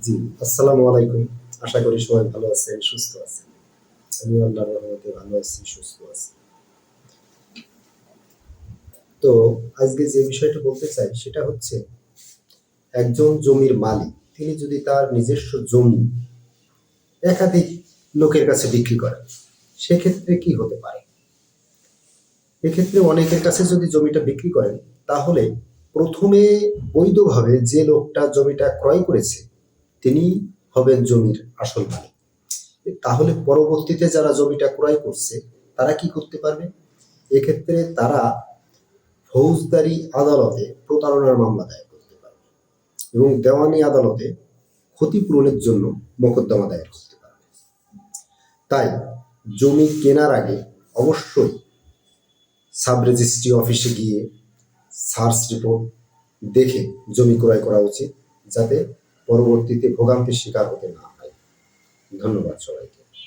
জি, আসসালামু আলাইকুম। আশা করি সবাই ভালো আছেন, সুস্থ আছেন। আমিও আল্লাহর রহমতে ভালো আছি, সুস্থ আছি। তো আজকে যে বিষয়টা বলতে চাই সেটা হচ্ছে একজন জমির মালিক তিনি যদি তার নিজস্ব জমি একাধিক লোকের কাছে বিক্রি করেন, সেক্ষেত্রে কি হতে পারে? এক্ষেত্রে অনেকের কাছে যদি জমিটা বিক্রি করেন, তাহলে প্রথমে বৈধভাবে যে লোকটা জমিটা ক্রয় করেছে তিনি হবেন জমির আসল মালিক। তাহলে পরবর্তীতে যারা জমিটা ক্রয় করছে তারা কি করতে পারবে? এক্ষেত্রে তারা ফৌজদারি আদালতে প্রতারণার মামলা দায়ের করতে পারবে এবং দেওয়ানি আদালতে ক্ষতিপূরণের জন্য মোকদ্দমা দায়ের করতে পারবে। তাই জমি কেনার আগে অবশ্যই সাব রেজিস্ট্রি অফিসে গিয়ে সার্চ রিপোর্ট দেখে জমি ক্রয় করা উচিত, যাতে পরবর্তীতে ভোগান্তির শিকার হতে না হয়। ধন্যবাদ সবাইকে।